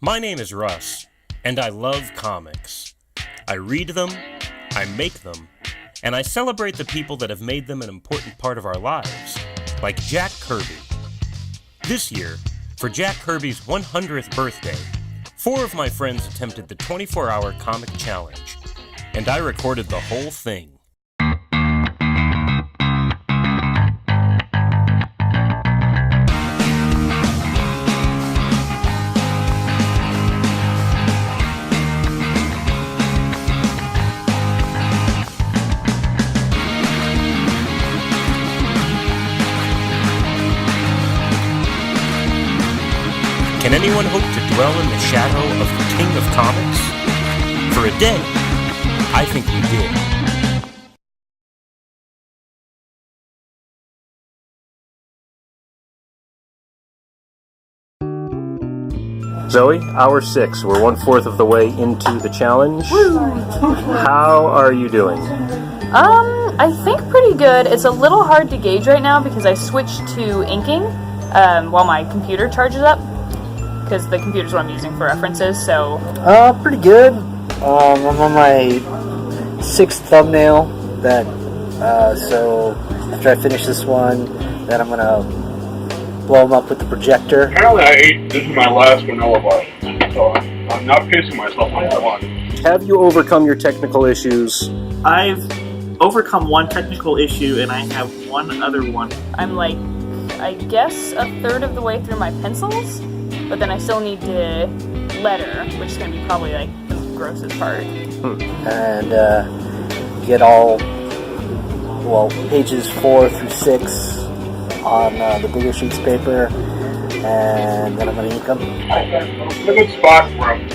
My name is Russ, and I love comics. I read them, I make them, and I celebrate the people that have made them an important part of our lives, like Jack Kirby. This year, for Jack Kirby's 100th birthday, 4 of my friends attempted the 24-hour comic challenge, and I recorded the whole thing. Can anyone hope to dwell in the shadow of the King of Comics? For a day, I think we did. Zoe, hour 6. We're 1/4 of the way into the challenge. Woo! How are you doing? I think pretty good. It's a little hard to gauge right now because I switched to inking while my computer charges up. Because the computer's what I'm using for references, so... Pretty good. I'm on my 6th thumbnail, so after I finish this one, then I'm gonna blow them up with the projector. Apparently this is my last vanilla bar, so I'm not pacing myself on that one. Have you overcome your technical issues? I've overcome one technical issue, and I have one other one. I'm like, I guess a third of the way through my pencils? But then I still need to letter, which is going to be probably like the grossest part. And get pages 4 through 6 on the bigger sheets of paper, and then I'm going to ink them. It's a good spot for him.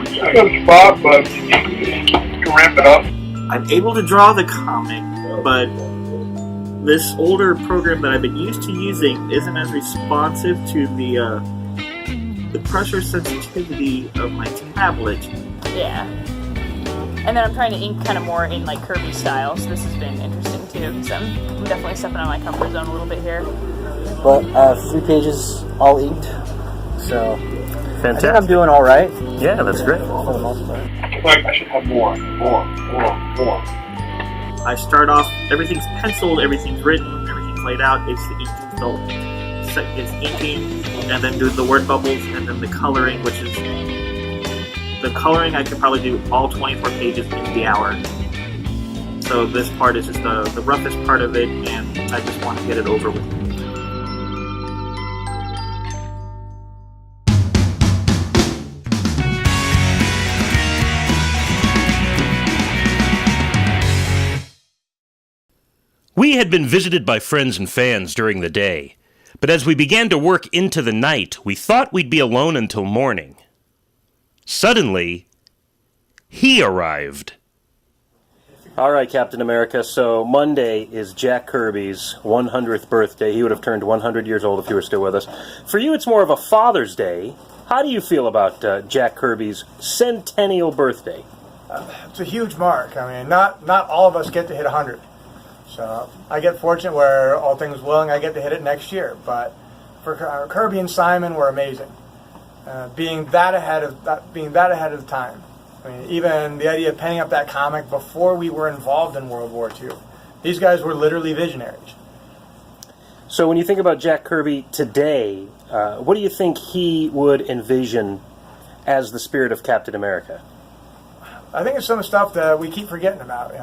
It's a good spot, but you can ramp it up. I'm able to draw the comic, but this older program that I've been used to using isn't as responsive to the pressure sensitivity of my tablet. Yeah. And then I'm trying to ink kind of more in like Kirby style, so this has been interesting too, because I'm definitely stepping out of my comfort zone a little bit here. But 3 pages all inked, so Fantastic. I think I'm doing all right. Yeah, that's great. For the most part. I feel like I should have more. I start off, everything's penciled, everything's written, everything's laid out. It's the inking still. It's inking, and then doing the word bubbles, and then the coloring, which is the coloring. I could probably do all 24 pages in the hour. So this part is just the roughest part of it, and I just want to get it over with. We had been visited by friends and fans during the day, but as we began to work into the night, we thought we'd be alone until morning. Suddenly, he arrived. All right, Captain America, so Monday is Jack Kirby's 100th birthday. He would have turned 100 years old if he were still with us. For you, it's more of a Father's Day. How do you feel about Jack Kirby's centennial birthday? It's a huge mark. I mean, not all of us get to hit 100. So I get fortunate where, all things willing, I get to hit it next year. But for Kirby and Simon were amazing. Being that ahead of the time. I mean, even the idea of penning up that comic before we were involved in World War II. These guys were literally visionaries. So when you think about Jack Kirby today, what do you think he would envision as the spirit of Captain America? I think it's some stuff that we keep forgetting about.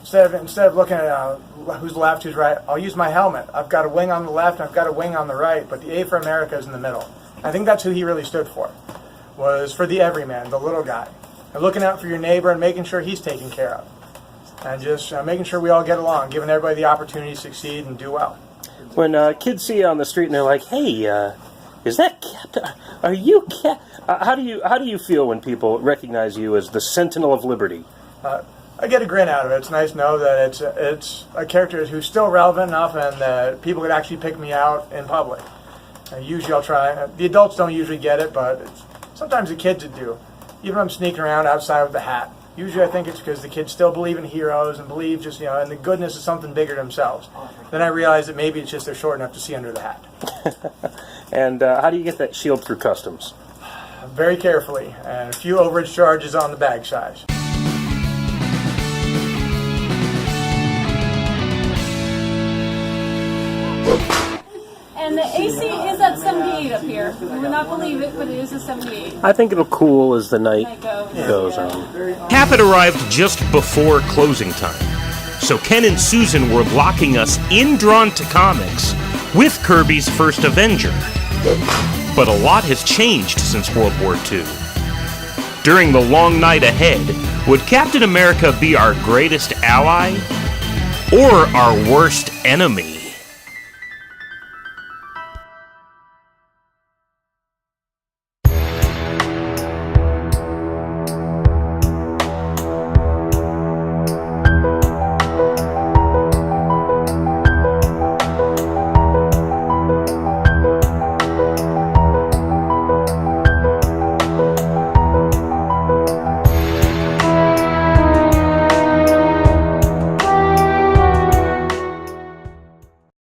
Instead of looking at who's left, who's right, I'll use my helmet. I've got a wing on the left, and I've got a wing on the right, but the A for America is in the middle. I think that's who he really stood for, was for the everyman, the little guy. And looking out for your neighbor and making sure he's taken care of. And just making sure we all get along, giving everybody the opportunity to succeed and do well. When kids see you on the street and they're like, "Hey, is that Captain? Are you Cap?" How do you feel when people recognize you as the Sentinel of Liberty? I get a grin out of it. It's nice to know that it's a character who's still relevant enough and that people could actually pick me out in public. Usually I'll try. The adults don't usually get it, but sometimes the kids do. Even if I'm sneaking around outside with the hat. Usually I think it's because the kids still believe in heroes and believe just, in the goodness of something bigger themselves. Then I realize that maybe it's just they're short enough to see under the hat. And how do you get that shield through customs? Very carefully, and a few overage charges on the bag size. And the AC is at 78 up here. You would not believe it, but it is a 78. I think it'll cool as the night Night goes. goes Yeah. on. Capit arrived just before closing time, so Ken and Susan were locking us in Drawn to Comics with Kirby's first Avenger. But a lot has changed since World War II. During the long night ahead, would Captain America be our greatest ally or our worst enemy?